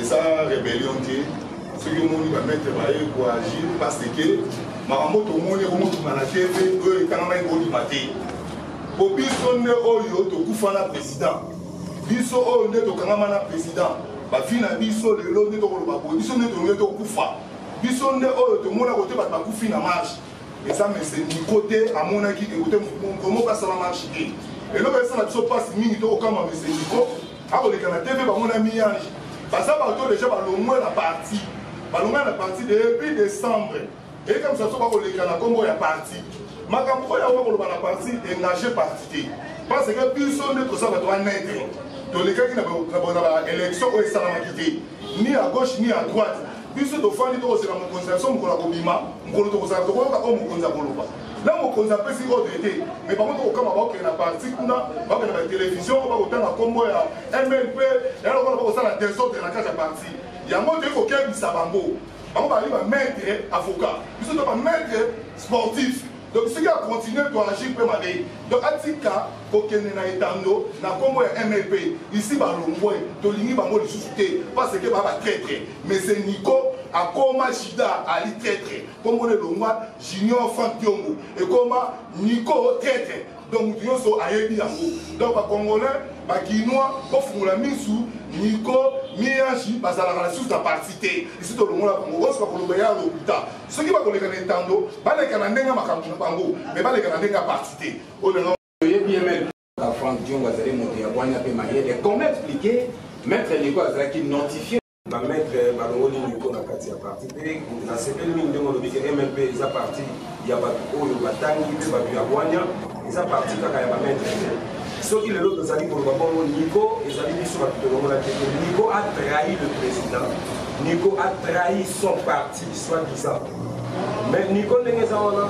et ça rébellion qui ce que mon va mettre pour agir parce que ma moto mon na TV eux étant même au matin pour biso ne oyo to kufana président biso oyo ne to kangama na président ba fina biso le lo ne to ko ba biso ne to ne to kufa biso ne oyo to mona côté ba kufi na marche et ça mais c'est du côté à mon qui côté comment pas ça va marcher et là ça na biso passe mingi to kama mais c'est nico a ko le kana TV ba mon ami yangi parce que ba to déjà ba lo moins la partie depuis décembre. Et comme ça, on va les Combo ya parti. Ma campo ya la partie engagé parti. Parce que personne ne ça va naître. Donc les gens qui n'ont pas élection ou ça va quitter. Ni à gauche ni à droite. Puisque de fois ni to c'est la conception pour la bobima, pour le to ça to ko comme konza koloba. Là on konza peut si autorité. Mais par contre comme on va la partie kuna, va que la télévision, on va autant la Combo ya MLP, et alors on va ça la désordre de la case parti. Il y a un mot de coquin qui s'abambo. On va aller maître avocat. Nous sommes maître sportif. Donc, ce qui a continué doit agir pour m'aider. Donc, Atika, coquin n'a étando, n'a comme MLP. Ici, bah, l'omboy, Tolini, bah, moi, le sous-souté. Parce que, bah, traître. Mais c'est Nico, à Koma Jida, à l'y traître. Comme on est l'omboy, Junior Fantiongo. Et comme Nico, traître. Donc, nous sommes à Yebi Yango. Donc, les Congolais, les Guinois, pour la mise sous Nico, Miyanji, parce que la source de la partie. Ici, tout le monde a Congo, parce qu'on le à l'hôpital. Ceux qui vont les Nintendo, pas les Canadiens à Makambo, mais pas les Canadiens à partie. Franck Dion va aller monter à Boigna-Pémaïe. Comment expliquer, Maître Nico Azaki notifié Maître Balongoli Nico na kati ya parti pe na sepeli mingi ndenge olobi ke MLP eza parti ya bato oyo batangi mpe bato ya Boigna eza parti kaka ya bamaître soki lelo tozali koloba bongo Nico ezali biso bato tolongola te Nico a trahi le président Nico a trahi son parti soi-disant mais Nico ndenge eza wana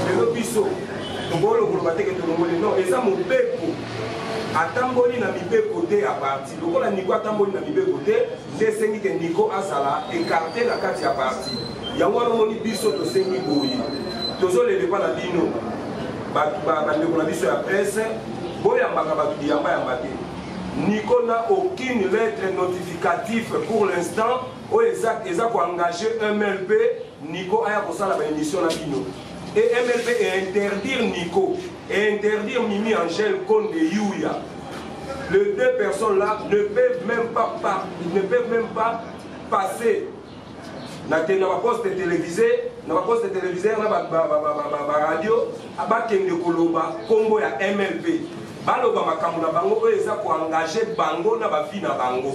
lelo biso tokolo koloba te ke tolongoli non eza mobeko atamboli na mibeko te ya parti lokola Nico atamboli na mibeko te ndesengi ke Nico azala écarté na kati ya parti yango wana omoni biso tosengi boye tozolelepa na bino bandeko na biso ya presse boyambaka bato yamba te Nico n'a aucune lettre notificative pour l'instant oyo eza koengager MLP Nico aya kosala baémission na bino et MLP est interdire Nico et interdire Mimi Angèle Konde Yuya. Les deux personnes là ne peuvent même pas passer dans la poste télévisée, dans la radio, à Koloba, Combo ya MLP. Baloba makamuna bango eza ko engager bango na ba fi na bango.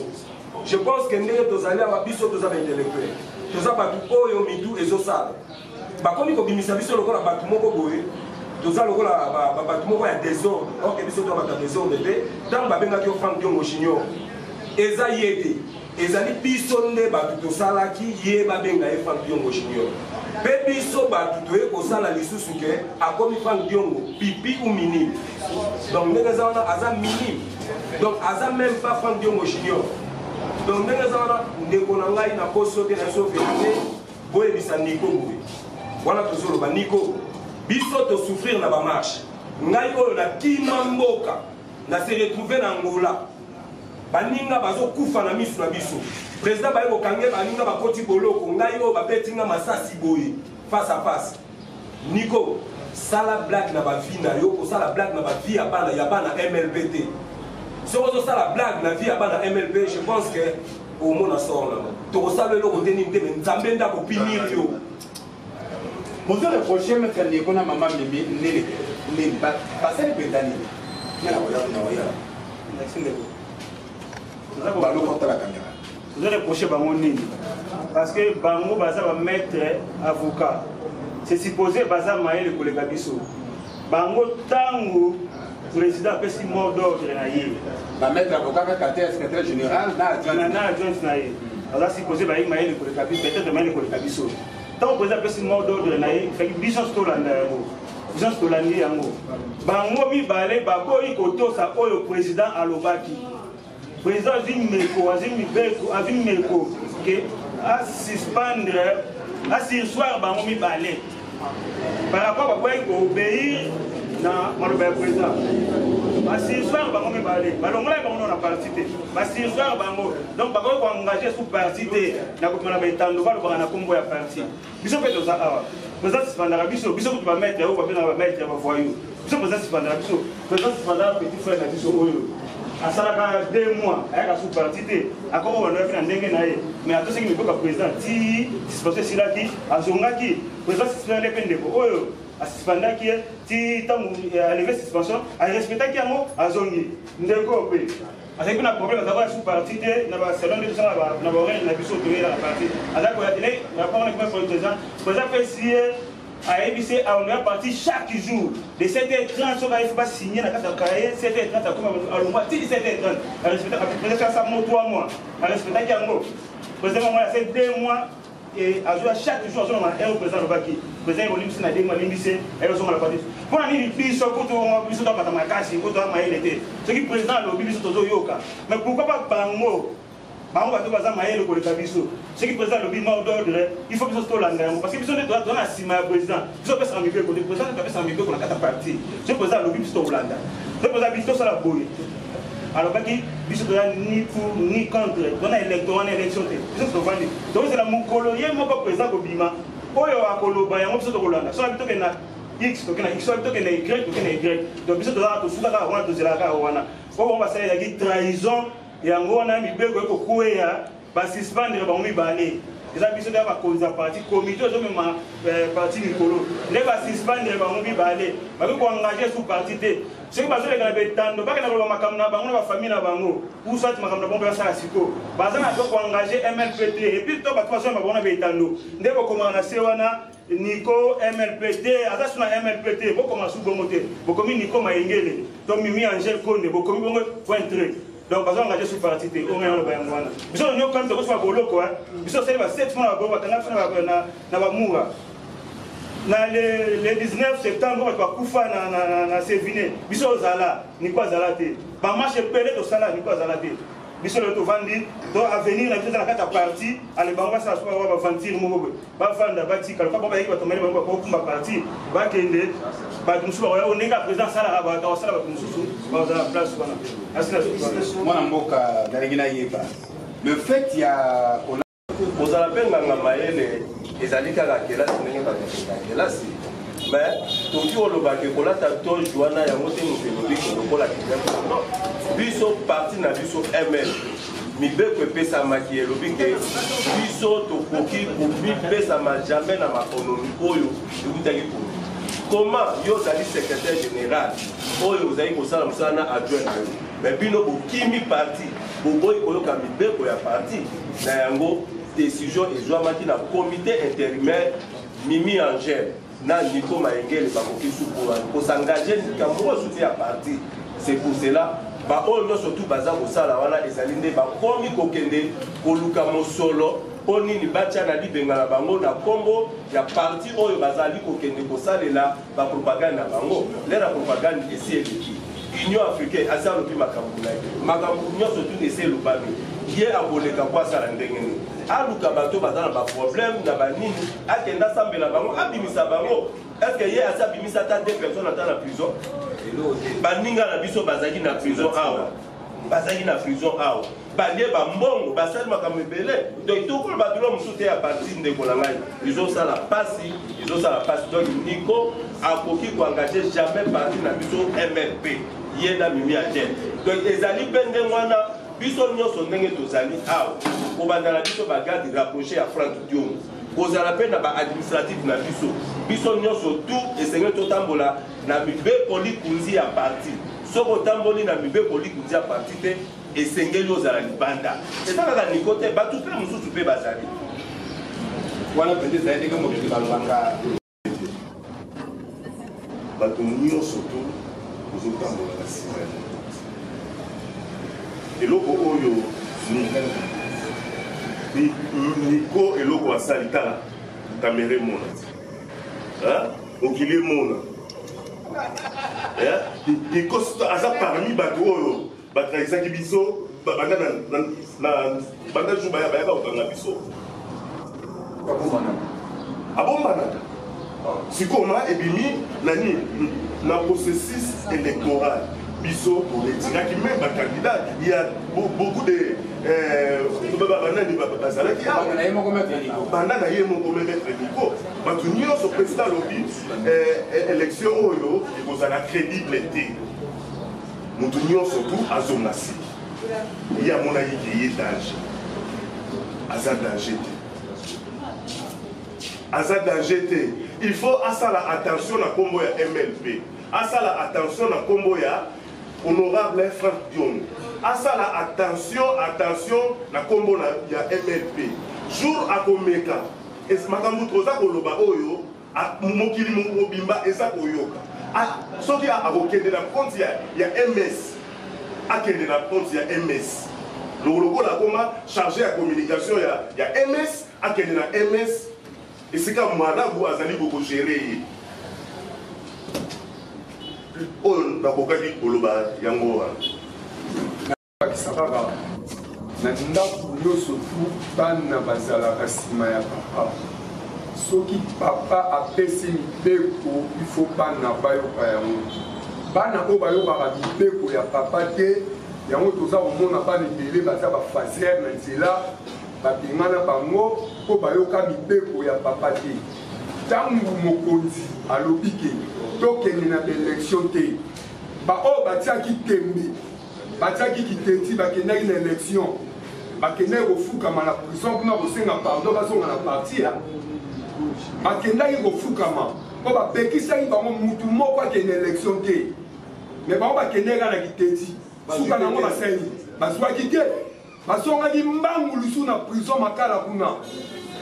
Je pense que ndenge tozali aba biso tozaba intellectuel. Tozaba tu oyo mitu ezosala. Bakomi ko bimisa biso lokola batu moko boye. Tozali lokola batu moko ya désordre. OK biso to ba désordre te. Tant ba benga ki Franck Dion Junior. Eza yete. Ezali biso nde batu tosala ki ye ba benga e Franck Dion Junior. Pe biso batu toye ko sala lisusu ke akomi Franck Dion pipi ou minime. Donc ndenge za wana aza minime. Donc aza même pas Franck Dion Junior. Donc ndenge za wana ndeko na ngai na poso te na so vérité boye bisa Nico boye. Voilà toujours le Nico. Biso to souffrir na ba marche. Ngai oyo na kima mboka na se retrouver na Angola. Baninga bazo kufa na misu na biso. Président bayo kange baninga bakoti boloko ngai oyo babetinga masasi boye face à face. Nico, sala blague na ba vie na yo, ko sala blague na ba vie ya bana MLPT. Si on sala blague na vie ya bana MLP, je pense que au monde sort là. To sala lo ko teni ndeme nzambe nda ko pinir yo. Vous avez reproché Maître Nico na maman Mimi ne passer le pédani. Vous avez reproché Bango Nini parce que Bango Baza va mettre avocat. C'est supposé Baza Maël le collègue Abisso. Bango Tango, président a fait mort d'ordre. Va mettre avocat avec le secrétaire général, adjoint Naïe. Alors supposé Maël le collègue Abisso, peut-être Maël le collègue Abisso. Tant que le président a fait mort d'ordre, il fait que Bison Stolanda. Bison Stolandi Yango. Bango mi balé, Bako Ikoto, sa le président Alobaki. Président Azimiko, qui a suspendre, à sursoir Bangomi Balé. Par rapport à quoi il faut obéir dans le président. basirsoir bango mibale balongola bango na parti te basirsoir bango donc bakoki koengage sous parti te na kokona baetando balobaka na kombo ya parti biso mpe toza awa présence sipandaka biso kutu bamaître oyo babengaka bamaître ya bavoyo biso présence sipandaka biso présence sipandaka petit frère na biso oyo asalaka 2 mois ayaka sous parti te akoko banoyafi na ndenge na ye mais atosaki miboko ya président ti suspension esilaki azongaki présence sipandaka mpe ndeko oyo asispandaki ye ti ntango aleve suspension arespectaki yango azongi ndeko mpe azalaki mpe na problème azalaka ya sous parti te na basalon nde tosala na baorene na biso toyelaka parti azalaki koya tele rapport na président président mpe si ye ayebisi aonoya parti chaque jour de 7h30 soki ayefi basigné na kati ya kaye 7h30 akoma alongwa ti 17h30 arespectaka sa mo 3 mois arespectaki yango président yango ase 2 mois azwa chaque jour azonga na président alobaki président olimbisi na 2 mois alimbisi ayozonga na parti mpona nini biso biso tobata makasi po toya mayele te soki président alobi biso tozoyoka mais pourquoi pas bango bato baza mayele koleka biso soki président alobi mot d'ordre il faut biso tolanda yango parce que biso nde toza na nsima ya président biso opesaka mibeko te président nde topesaka mibeko na kati ya parti soki président alobi biso tolanda soki président biso tosala boye alobaki biso toza ni pour ni contre tona électorat na élection te biso tovandi tozela mokolo ye moko président kobima oyo akoloba yango biso tokolanda so abi tokende na x tokende na x so abi tokende na y tokende na y donc biso tozalaka tosukaka wana tozelaka wana po bango basalelaki trahison yango wana mibeko ekokweya basuspendre bango mibale eza biso nde bakonzi ya parti komité ozomema parti likolo nde basuspendre bango mibale bakoki koengage sous parti te soki bazoleka na betando bakenda koloba makambo na bango na bafamille na bango usati makambo na bango mpe basala siko baza na to koengage mlpt epuis to bato bazolema bango na betando nde bokomaka na se wana Nico MLPT, aza na MLPT, bokoma su bongo te bokomi Nico Mayengele to Mimi Angel Konde bokomi bongo point très. Donc, par exemple, je suis parti, on est en train de faire. Je suis en train de faire un boloko. Je suis en train de faire 7 mois le 19 septembre, je vais faire na Sévine. Je suis Zala, ni quoi Zala te. Ba marche pelé to sala ni quoi Zala te. Je suis le vandi, donc à venir na biso na kata parti, ale bango sa so ba vantir mo ba vanda ba tika ba ba yiki ba tomele ba ko kumba parti, ba kende ba musu ba on est ka président sala ba ta sala ba musu ba za place bana. Asina mwana mboka dalingina yeba. Le fait il y a aux appels nganga mayele ezali kaka kelasi ndenge ba kelasi. Mais toki olobaki kolata to joana ya mote mopelobi lokola kitoko non biso parti na biso ML mibeko epesamaki elobi ke biso tokoki kopesama jamais na makonomi oyo ekutaki komi comment yo ozali secrétaire général oyo ozali kosala mosala na adjoint na yo mais bino bokimi parti boboyi koyoka mibeko ya parti na yango décision ezwamaki na comité intérimaire Mimi Angel na Nico Mayengele bakoki pour s'engager kambo soutien à parti. C'est pour cela ba ono surtout baza kosala wana ezali nde ba komi kokende koluka mosolo poni ni bacha na libenga na bango na kombo ya parti oyo bazali kokende kosalela ba propagande na bango lera propagande esi eleki Union africaine asa lobi makambo na makambo nyonso tout esi lobami ye aboleka kwa sala ndenge ni aluka bato bazana ba problème na banini akenda sambela bango abimisa bango est-ce que ye asa bimisa ta 2 personnes dans la prison baninga na biso bazaki na prison awa bazaki na prison awa balie ba mbongo basali makambo ebele donc tokolo bato mosusu te ya parti ndeko na ngai izosala pasi donc Nico akoki koengage jamais parti na biso MLP ye na Mimi Angel donc ezali pende mwana biso nyonso ndenge tozali awa kobandana biso bagarde rapproché ya Franck Diom kozala pe na ba administratif na biso nyonso tout esengeli totambola na mibeko likunzi ya parti soko otamboli na mibeko likunzi ya parti te esengeli ozala libanda eza kaka Nico te bato mpe mosusu mpe bazali wana pende ezali ndenge mokili balobanga bato nyonso to ozotambola na nsima eloko oyo Nico eloko asali tala kamera mona okili mona Nico aza parmi bato oyo batrahisaki biso banda jour bayaka kokanga biso abombanaka sikoma ebimi nani na processus électoral biso pour retirer qui même un candidat il y a beaucoup de bandana ye moko maître Nico bato nyonso président lobi élection oyo ekozala crédible te moto nyonso tu azonga siki ye amonaki ke ye danger aza danger te aza danger te il faut asala attention na kombo ya MLP asala attention na kombo ya honorable Franck Dion asala attention na kombo na ya MLP jour akomeka makambo toza koloba oyo mokili mobimba eza koyoka soki akokende na compte ya MS akende na compte ya MS lokola akoma chargé ya communication ya MS akende na MS esika mwanabu azali kokogere ye oyo nakokaki koloba yango wana bakisakaka na ndako nyonso tu bana bazalaka nsima ya papa soki papa apesi mibeko ifo bana bayoka yango bana oyo bayokaka mibeko ya papa te yango toza komona bana ebele baza bafasere na nzela babengana bango mpo bayoka mibeko ya papa te ntango mokonzi alobi ke tokende na baélection te baoyo batiaki tembe batiaki kiteti bakendaki na élection bakendaki kofukama na prison mpona kosenga pardon bazonga na parti ya bakendaki kofukama mpo bapekisaki bango mutu moko akende élection te me bango bakendaki na kiteti suka nango basali bazwaki te basongaki mbangu lisu na prison makala kuna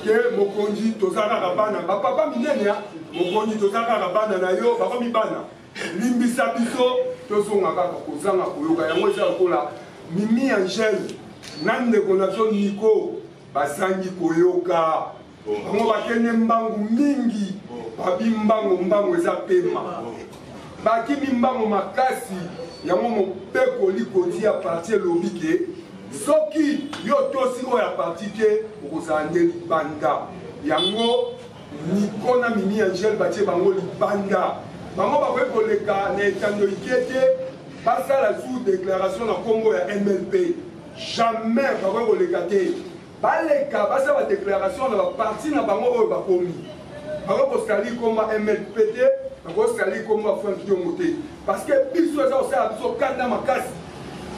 ke mokonzi toza kaka bana bapapa minene ya mokonzi toza kaka bana na yo bakomi bana limbisa biso tozonga kaka kozanga koyoka yango eza lokola Mimi Angel na ndeko na biso Nico basangi koyoka bango bakende mbangu mingi babi mbangu eza pema bakimi mbangu makasi yango mopeko likodi ya parti elobi ke soki yo tosi oyo ya parti te okozala nde libanda yango Nico na Mimi Angel batie bango libanda bango bakoki koleka na etando ike te basala sous déclaration na kombo ya MLP jamais bakoki koleka te baleka basala badéclaration na baparti na bango oyo bakomi bakoki kosali komba MLP te bakoki kosali komba Franck Dion te parce que biso eza kosala biso kanda makasi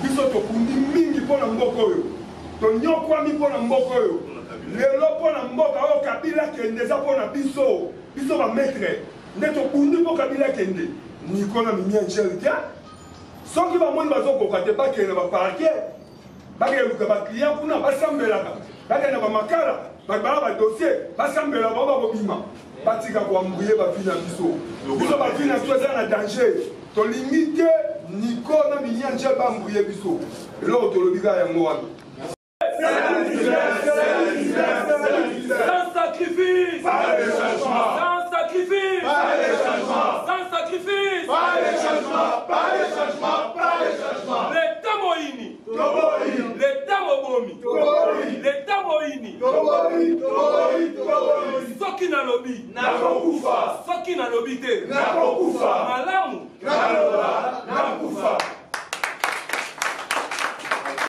biso tokundi mingi mpo na mboka oyo tonyokwami mpo na mboka oyo lelo mpo na mboka oyo Kabila kende eza mpo na biso bamaître nde tokundi mpo Kabila kende Nico na Mimi Angel te soki bamoni bazokoka te bakende na baparke bakende luka baclient kuna basambelaka bakende na bamakala bakbala badossier basambela bango bakobima batika koambuye bavi na biso bavi na biso eza na danger tolingi te Nico na Mimi Angel bambuye biso eloko tolobi kaka yango wana sans sacrifice, pas de changement. Sans sacrifice, pas de changement. Sans sacrifice, pas de changement. Pas de changement, pas de changement. L'État moïni, l'État mobomi, l'État moïni, soki na lobi, nakokufa, soki na lobi te, nakokufa, malamu, nakufa.